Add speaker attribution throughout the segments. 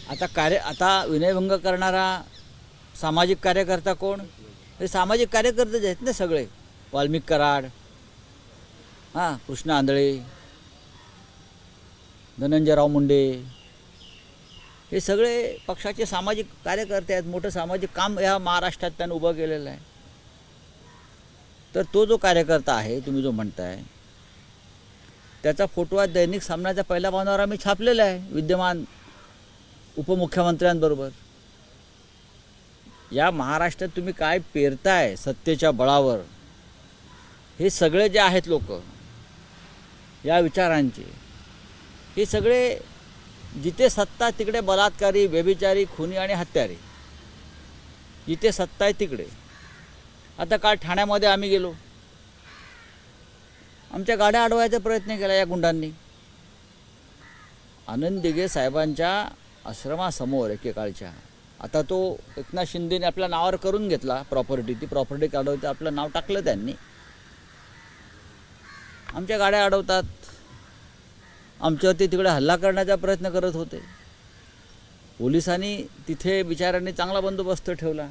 Speaker 1: आता विनयभंग करणारा सामाजिक कार्यकर्ता कोण? हे सामाजिक कार्यकर्ते जे आहेत ना सगळे, वाल्मिक कराड, कृष्ण आंधळे, धनंजयराव मुंडे, हे सगळे पक्षाचे सामाजिक कार्यकर्ते आहेत. मोठं सामाजिक काम ह्या महाराष्ट्रात त्यानं उभं केलेलं आहे. तर तो जो कार्यकर्ता आहे तुम्ही जो म्हणताय, त्याचा फोटो आज दैनिक सामनाच्या पहिल्या पानावर आम्ही छापलेला आहे विद्यमान उपमुख्यमंत्र्यांबरोबर. या महाराष्ट्रात तुम्ही काय पेरताय सत्तेच्या बळावर, हे सगळे जे आहेत लोक या विचारांचे, हे सगळे जिथे सत्ता तिकडे बलात्कारी, व्यभिचारी, खुनी आणि हत्यारे. जिथे सत्ता आहे तिकडे. आता काल ठाण्यामध्ये आम्ही गेलो, आमच्या गाड्या अडवायचा प्रयत्न केला या गुंडांनी. आनंद दिघे साहेबांच्या आश्रमासमोर एकेकाळच्या, आता तो एकनाथ शिंदेने आपल्या नावावर करून घेतला प्रॉपर्टी, ती प्रॉपर्टी काढवते आपलं नाव टाकलं त्यांनी. आमच्या गाड्या अडवतात, आमच्यावरती तिकडे हल्ला करण्याचा प्रयत्न करत होते. पोलिसांनी तिथे बिचाऱ्यांनी चांगला बंदोबस्त ठेवला.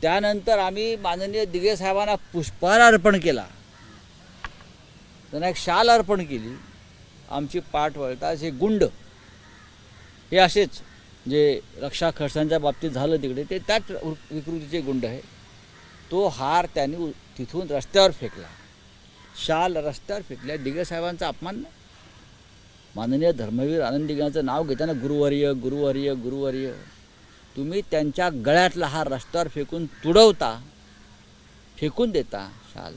Speaker 1: त्यानंतर आम्ही माननीय दिघे साहेबांना पुष्पहार अर्पण केला, त्यांना एक शाल अर्पण केली. आमची पाठ वळता असे गुंड, हे असेच जे रक्षा खडसेंच्या बाबतीत झालं तिकडे, ते त्याच विकृतीचे गुंड आहे. तो हार त्यांनी तिथून रस्त्यावर फेकला, शाल रस्त्यावर फेकल्या. दिघे साहेबांचा अपमान. माननीय धर्मवीर आनंद दिघेंचं नाव घेताना गुरुवर्य गुरुवर्य गुरुवर्य, तुम्ही त्यांच्या गळ्यातला हार रस्त्यावर फेकून तुडवता, फेकून देता शाल.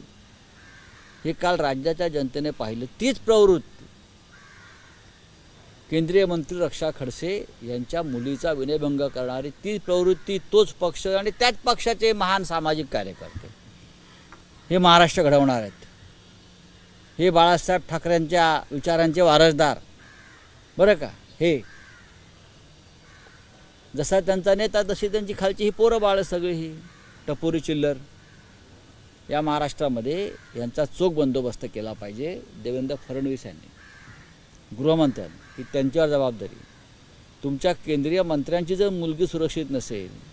Speaker 1: हे काल राज्याच्या जनतेने पाहिलं. तीच प्रवृत्ती केंद्रीय मंत्री रक्षा खडसे यांच्या मुलीचा विनयभंग करणारी, तीच प्रवृत्ती, तोच पक्ष आणि त्याच पक्षाचे महान सामाजिक कार्यकर्ते हे महाराष्ट्र घडवणार आहेत. हे बाळासाहेब ठाकरेंच्या विचारांचे वारसदार बरं का. हे जसा त्यांचा नेता तशी त्यांची खालची ही पोरं बाळ सगळी, ही टपोरी चिल्लर. या महाराष्ट्रामध्ये यांचा चोख बंदोबस्त केला पाहिजे. देवेंद्र फडणवीस यांनी, गृहमंत्र्यांनी, ही त्यांच्यावर जबाबदारी. तुमच्या केंद्रीय मंत्र्यांची जर मुलगी सुरक्षित नसेल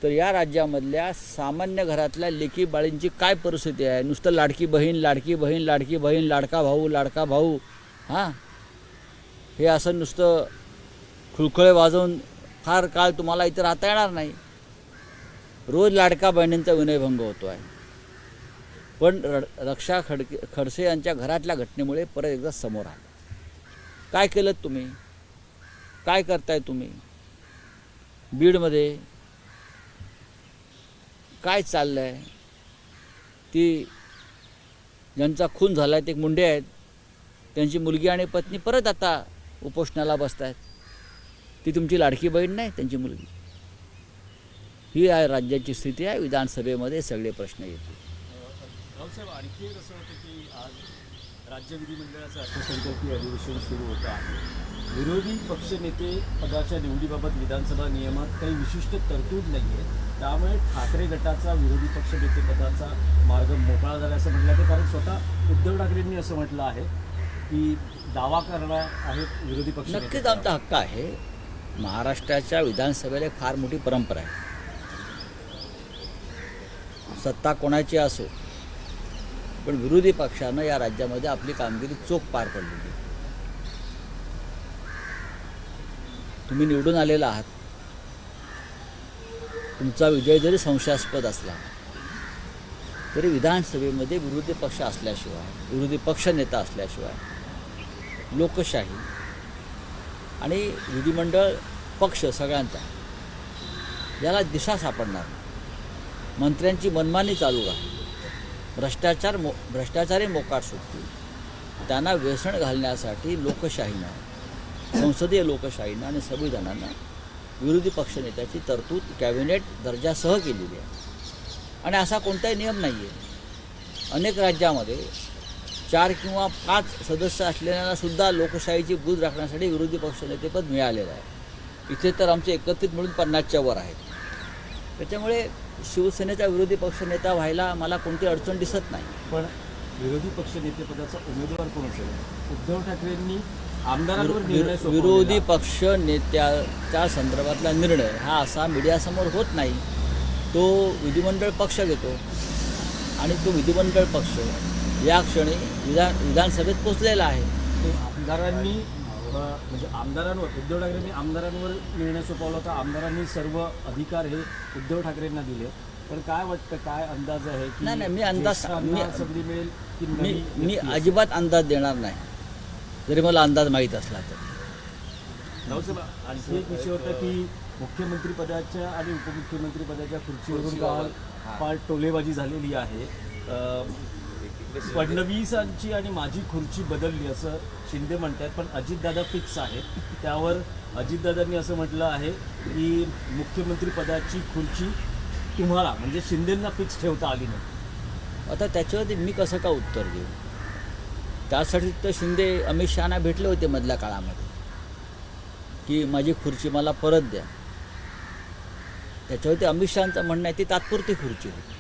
Speaker 1: तर या राज्यामधल्या सामान्य घरातल्या लेकी बाळींची काय परिस्थिती आहे? नुसतं लाडकी बहीण लाडकी बहीण लाडकी बहीण, लाडका भाऊ लाडका भाऊ, हे असं नुसतं खुळखुळे वाजवून फार काळ तुम्हाला इथे राहता येणार नाही. रोज लाडका बहिणींचा विनयभंग होतो आहे. पण रक्षा खडसे यांच्या घरातल्या घटनेमुळे परत एकदा समोर आलं. काय केलं तुम्ही? काय करताय तुम्ही? बीडमध्ये काय चाललं आहे? ती ज्यांचा खून झाला आहे ते एक मुंडे आहेत, त्यांची मुलगी आणि पत्नी परत आता उपोषणाला बसत आहेत. ती तुमची लाडकी बहीण नाही, त्यांची मुलगी. ही आहे राज्याची स्थिती आहे. विधानसभेमध्ये सगळे प्रश्न येतील.
Speaker 2: रावसाहेब, आणखी एक असं होतं की आज राज्य विधिमंडळाचं अर्थसंकल्पीय अधिवेशन सुरू होतं आहे. विरोधी पक्षनेते पदाच्या निवडीबाबत विधानसभा नियमात काही विशिष्ट तरतूद नाही आहे. त्यामुळे ठाकरे गटाचा विरोधी पक्षनेतेपदाचा मार्ग मोकळा झाला असं म्हटलं जातं. कारण स्वतः उद्धव ठाकरेंनी असं म्हटलं आहे की दावा करणार आहेत विरोधी पक्ष.
Speaker 1: नक्कीच आमचा हक्क आहे. महाराष्ट्राच्या विधानसभेला एक फार मोठी परंपरा आहे. सत्ता कोणाची असो, पण विरोधी पक्षानं या राज्यामध्ये आपली कामगिरी चोख पार पडलेली. तुम्ही निवडून आलेला आहात. तुमचा विजय जरी संशयास्पद असला तरी विधानसभेमध्ये विरोधी पक्ष असल्याशिवाय, विरोधी पक्षनेता असल्याशिवाय लोकशाही आणि विधिमंडळ पक्ष सगळ्यांचा याला दिशा सापडणार. मंत्र्यांची मनमानी चालू राहील, भ्रष्टाचारी मोकाट सुटतील. त्यांना व्यसन घालण्यासाठी लोकशाहीनं, संसदीय लोकशाहीनं आणि संविधानानं विरोधी पक्षनेत्याची तरतूद कॅबिनेट दर्जासह केलेली आहे. आणि असा कोणताही नियम नाही आहे. अनेक राज्यामध्ये 4 किंवा 5 सदस्य असलेल्यांना सुद्धा लोकशाहीची बूज राखण्यासाठी विरोधी पक्षनेतेपद मिळालेलं आहे. इथे तर आमचे एकत्रित मिळून 50च्या वर आहेत. त्याच्यामुळे शिवसेनेचा विरोधी पक्षनेता व्हायला मला कोणती अडचण दिसत नाही.
Speaker 2: पण विरोधी पक्षनेतेपदाचा उमेदवार कोण असेल? उद्धव ठाकरेंनी आमदारांवर निर्णय सोपवलेला.
Speaker 1: विरोधी पक्ष नेत्याच्या संदर्भातला निर्णय हा असा मीडियासमोर होत नाही. तो विधिमंडळ पक्ष घेतो आणि तो विधिमंडळ पक्ष या क्षणी विधानसभेत पोचलेला आहे.
Speaker 2: ते आमदारांनी म्हणजे आमदारांवर उद्धव ठाकरेंनी आमदारांवर निर्णय सोपवला होता. आमदारांनी सर्व अधिकार हे उद्धव ठाकरेंना दिले. पण काय वाटतं, काय अंदाज आहे की
Speaker 1: नाही, मी
Speaker 2: ज्येष्ठांना संधी मिळेल की
Speaker 1: मी अजिबात अंदाज देणार नाही, जरी मला अंदाज माहीत असला तर.
Speaker 2: रावसाहेब, आणखी एक विषय होता की मुख्यमंत्री पदाच्या आणि उपमुख्यमंत्री पदाच्या खुर्चीवरून काल फार टोलेबाजी झालेली आहे. फडणवीसांची आणि माझी खुर्ची बदलली असं शिंदे म्हणतात, पण अजितदादा फिक्स आहेत. त्यावर अजितदादांनी असं म्हटलं आहे की मुख्यमंत्री पदाची खुर्ची तुम्हाला म्हणजे शिंदेंना फिक्स ठेवता आली नाही.
Speaker 1: आता त्याच्यावरती मी कसं का उत्तर देऊ? त्यासाठी तर शिंदे अमित शहाना भेटले होते मधल्या काळामध्ये की माझी खुर्ची मला परत द्या. त्याच्यावरती अमित शहांचं म्हणणं आहे ती तात्पुरती खुर्ची होती,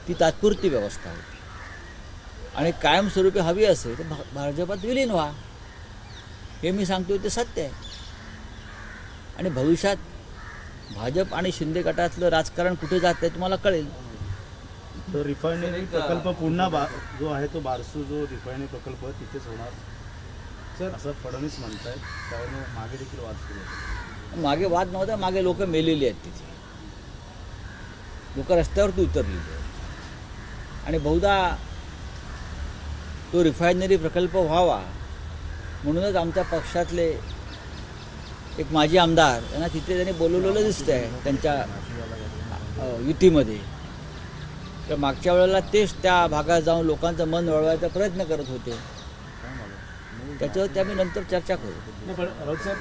Speaker 1: ती तात्पुरती व्यवस्था होती आणि कायमस्वरूपी हवी असेल तर भाजपात विलीन व्हा, हे मी सांगतो ते सत्य आहे. आणि भविष्यात भाजप आणि शिंदे गटातलं राजकारण कुठे जात आहे तुम्हाला कळेल.
Speaker 3: तो रिफायनरी प्रकल्प पुन्हा जो आहे तो बारसू जो रिफायनरी प्रकल्प तिथेच होणार सर असं फडणवीस म्हणतायत. त्यामुळे मागे देखील वाद सुरू होते.
Speaker 1: मागे वाद नव्हता, मागे लोक मेलेली आहेत तिथे, लोक रस्त्यावरती उतरलेली आहेत आणि बहुधा तो रिफायनरी प्रकल्प व्हावा म्हणूनच आमच्या पक्षातले एक माजी आमदार यांना तिथे त्यांनी बोलवलेलं दिसतं आहे त्यांच्या युतीमध्ये. तर मागच्या वेळेला तेच त्या भागात जाऊन लोकांचं मन वळवायचा प्रयत्न करत होते. त्याच्यावर आम्ही नंतर चर्चा करू.
Speaker 2: नाही, पण राऊतसाहेब,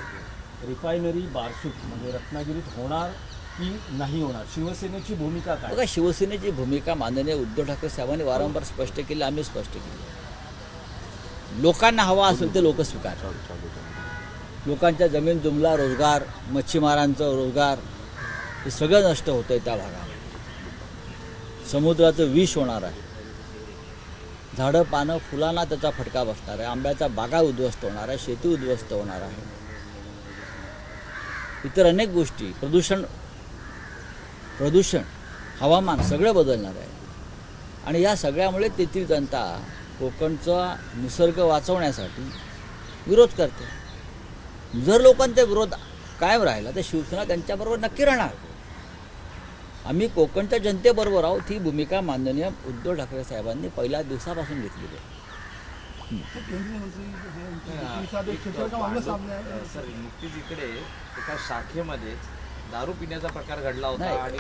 Speaker 2: रिफायनरी बारसूत म्हणजे रत्नागिरीत होणार की नाही होणार, शिवसेनेची भूमिका काय?
Speaker 1: बघा, शिवसेनेची भूमिका माननीय उद्धव ठाकरे साहेबांनी वारंवार स्पष्ट केली, आम्ही स्पष्ट केली. लोकांना हवा असेल ते लोक स्वीकारतात. लोकांच्या जमीन जुमला, रोजगार, मच्छीमारांचं रोजगार हे सगळं नष्ट होतं आहे त्या भागात. समुद्राचं विष होणार आहे, झाडं पानं फुलांना त्याचा फटका बसणार आहे, आंब्याचा बागा उद्ध्वस्त होणार आहे, शेती उद्ध्वस्त होणार आहे, इतर अनेक गोष्टी, प्रदूषण, हवामान सगळं बदलणार आहे. आणि या सगळ्यामुळे तेथील जनता कोकणचा निसर्ग वाचवण्यासाठी विरोध करते. जर लोकांचा विरोध कायम राहिला तर शिवसेना त्यांच्याबरोबर नक्की राहणार. आम्ही कोकणच्या जनतेबरोबर आहोत. ही भूमिका माननीय उद्धव ठाकरे साहेबांनी पहिल्या दिवसापासून घेतलेली आहे.
Speaker 4: सर, नुकतीच इकडे एका शाखेमध्ये दारू पिण्याचा प्रकार घडला होता
Speaker 1: नाही,
Speaker 4: आणि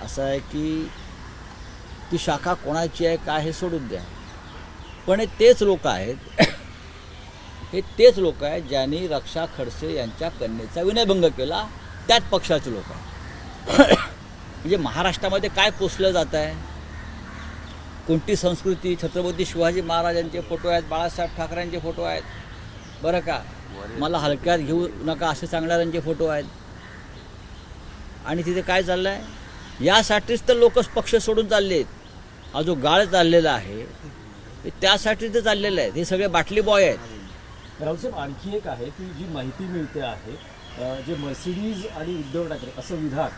Speaker 1: असं आहे की ती शाखा कोणाची आहे काय हे सोडून द्या, पण हे तेच लोक आहेत हे तेच लोक आहेत ज्यांनी रक्षा खडसे यांच्या कन्येचा विनयभंग केला. त्याच पक्षाचे लोक आहेत. म्हणजे महाराष्ट्रामध्ये काय पोचलं जात आहे, कोणती संस्कृती, छत्रपती शिवाजी महाराजांचे फोटो आहेत, बाळासाहेब ठाकरेंचे फोटो आहेत, बरं का, मला हलक्यात घेऊ नका असे सांगणाऱ्यांचे फोटो आहेत. आणि तिथे काय चाललं आहे, यासाठीच तर लोक पक्ष सोडून चालले आहेत. हा जो गाळ चाललेला आहे ते त्यासाठी तर चाललेलं आहे. हे सगळे बाटली बॉय आहेत.
Speaker 2: रावसाहेब, आणखी एक आहे की जी माहिती मिळते आहे, जे मर्सिडीज आणि उद्धव ठाकरे असं विधान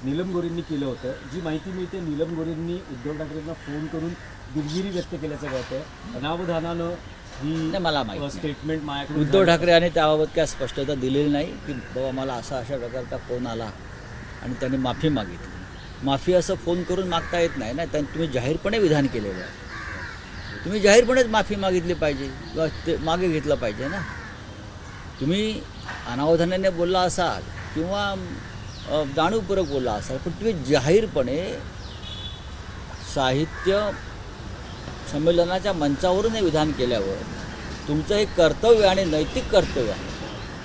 Speaker 2: नीलम गोरेंनी केलं होतं. जी माहिती मिळते, नीलम गोरेंनी उद्धव ठाकरेंना फोन करून दिलगिरी व्यक्त केल्याचं कळतं. अनावधानानं
Speaker 1: नाही, मला माहिती
Speaker 2: ही
Speaker 1: नाही.
Speaker 2: स्टेटमेंट माझ्याकडे
Speaker 1: उद्धव ठाकरे यांनी त्याबाबत काय स्पष्टता दिलेली नाही की बाबा मला अशा प्रकारचा फोन आला आणि त्यांनी माफी मागितली. माफी असं फोन करून मागता येत नाही ना. तुम्ही जाहीरपणे विधान केलेलं आहे, तुम्ही जाहीरपणेच माफी मागितली पाहिजे किंवा ते मागे घेतलं पाहिजे ना. तुम्ही अनावधानाने बोलला असाल किंवा जाणीवपूर्वक बोलला असाल, पण तुम्ही जाहीरपणे साहित्य संमेलनाच्या मंचावरून हे विधान केल्यावर तुमचं हे कर्तव्य आणि नैतिक कर्तव्य आहे.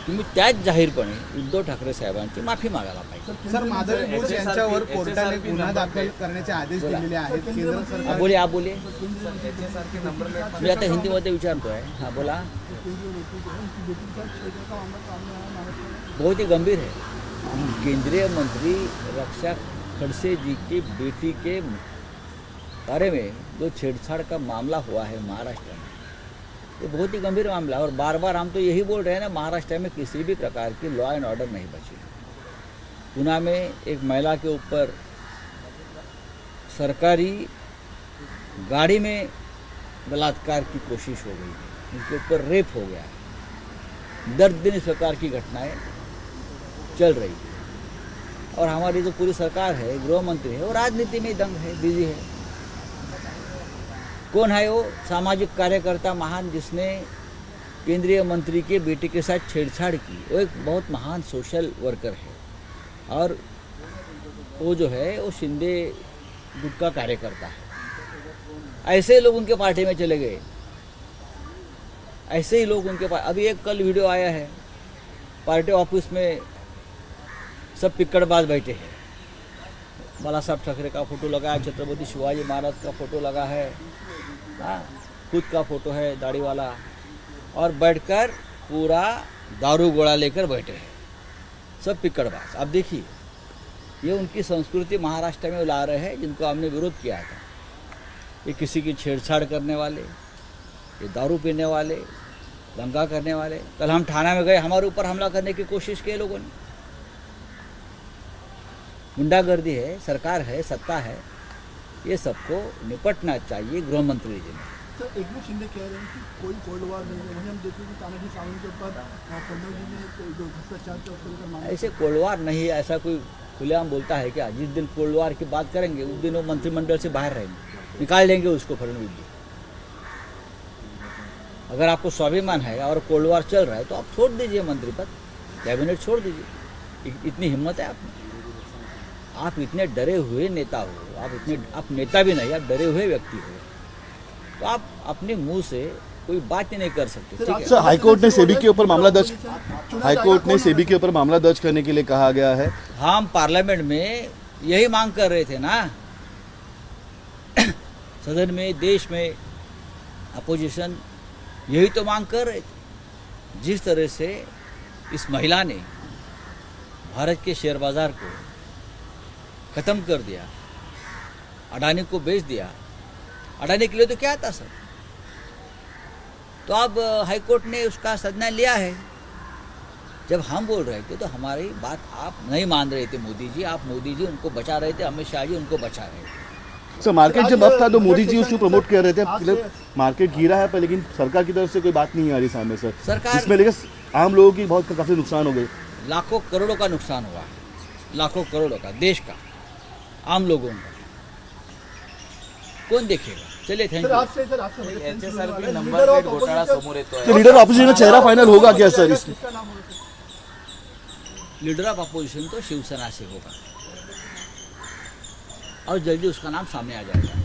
Speaker 1: तुम्ही त्याच जाहीरपणे उद्धव ठाकरे साहेबांची माफी मागायला पाहिजे.
Speaker 5: सर, माधवी बोस यांच्यावर कोर्टाने गुन्हा दाखल करण्याचे आदेश दिलेले आहेत. केंद्र सरकार
Speaker 1: बोले मी आता हिंदीमध्ये विचारतोय. हां, बोला. बहुत ही गंभीर है. केंद्रीय मंत्री रक्षा खड़से जी की बेटी के बारे में जो छेड़छाड़ का मामला हुआ है महाराष्ट्र में, ये बहुत ही गंभीर मामला है और बार बार हम तो यही बोल रहे हैं ना, महाराष्ट्र में किसी भी प्रकार की लॉ एंड ऑर्डर नहीं बची। पुणे में एक महिला के ऊपर सरकारी गाड़ी में बलात्कार की कोशिश हो गई, उनके ऊपर रेप हो गया। दर्द इस प्रकार की घटनाएं चल रही है और हमारी जो पूरी सरकार है, गृह मंत्री है, वो राजनीति में दंग है, बिजी है। कौन है वो? सामाजिक कार्यकर्ता महान, जिसने केंद्रीय मंत्री के बेटे के साथ छेड़छाड़ की। वो एक बहुत महान सोशल वर्कर है और वो जो है वो शिंदे गुट का कार्यकर्ता है। ऐसे लोग उनके पार्टी में चले गए, ऐसे ही लोग उनके पास। अभी एक कल वीडियो आया है, पार्टी ऑफिस में सब पिक्कड़बाज बैठे हैं। बालासाहब ठाकरे का फोटो लगा है, छत्रपति शिवाजी महाराज का फोटो लगा है, हाँ, खुद का फोटो है दाढ़ी वाला, और बैठकर पूरा दारू गोला लेकर बैठे हैं सब पिक्कड़बाज। अब देखिए, ये उनकी संस्कृति महाराष्ट्र में ला रहे हैं, जिनको हमने विरोध किया था। ये किसी की छेड़छाड़ करने वाले, ये दारू पीने वाले, दंगा करने वाले। कल हम थाना में गए, हमारे ऊपर हमला करने की कोशिश की लोगों ने। गुंडागर्दी है, सरकार है, सत्ता है, ये सबको निपटना चाहिए गृह मंत्री जी ने।
Speaker 6: तो एकनाथ शिंदे कह रहे हैं कि कोई कोल्ड वॉर नहीं है। वहीं हम देखते हैं कि तानाजी सावंत के ऊपर फडणवीस जी ने जो भ्रष्टाचार का उसको लेकर मामला।
Speaker 1: ऐसे कोल्ड वार नहीं है, ऐसा कोई खुलेआम बोलता है क्या? जिस दिन कोल्ड वार की बात करेंगे उस दिन वो मंत्रिमंडल से बाहर रहेंगे, निकाल देंगे उसको फडणवीस जी। अगर आपको स्वाभिमान है और कोल्ड वार चल रहा है तो आप छोड़ दीजिए मंत्री पद, कैबिनेट छोड़ दीजिए। इतनी हिम्मत है आप में? आप इतने डरे हुए नेता हो, आप नेता भी नहीं, आप डरे हुए व्यक्ति हो, तो आप अपने मुंह से कोई बात ही नहीं कर सकते। ठीक है,
Speaker 7: सर, हाईकोर्ट ने सेबी के ऊपर मामला दर्ज करने के लिए कहा गया है।
Speaker 1: हम पार्लियामेंट में यही मांग कर रहे थे ना, सदन में, देश में अपोजिशन यही तो मांग कर रहे थे। जिस तरह से इस महिला ने भारत के शेयर बाजार को खत्म कर दिया, अडानी को बेच दिया। अडानी के लिए तो क्या था सर? तो अब हाईकोर्ट ने उसका संज्ञान लिया है। जब हम बोल रहे थे तो हमारी बात आप नहीं मान रहे थे मोदी जी। आप मोदी जी उनको बचा रहे थे, अमित शाह जी उनको बचा रहे थे।
Speaker 7: सर, मार्केट जब अब था तो मोदी जी उसको प्रमोट कर रहे थे। मतलब मार्केट गिरा है पर लेकिन सरकार की तरफ से कोई बात नहीं आ रही सामने सर।
Speaker 1: सरकार
Speaker 7: इसमें लेकिन आम लोगों की बहुत काफी नुकसान हो गए।
Speaker 1: लाखों करोड़ों का नुकसान हुआ, लाखों करोड़ों का, देश का, आम लोगों का। कौन देखेगा? चलिए, thank you.
Speaker 4: HSRP number plate घोटाळा समोर येतोय।
Speaker 7: तो लीडर ऑपोजिशन का चेहरा फाइनल होगा क्या sir? Is
Speaker 1: leader of opposition तो शिवसेना से होगा और जल्दी उसका नाम सामने आ जाएगा।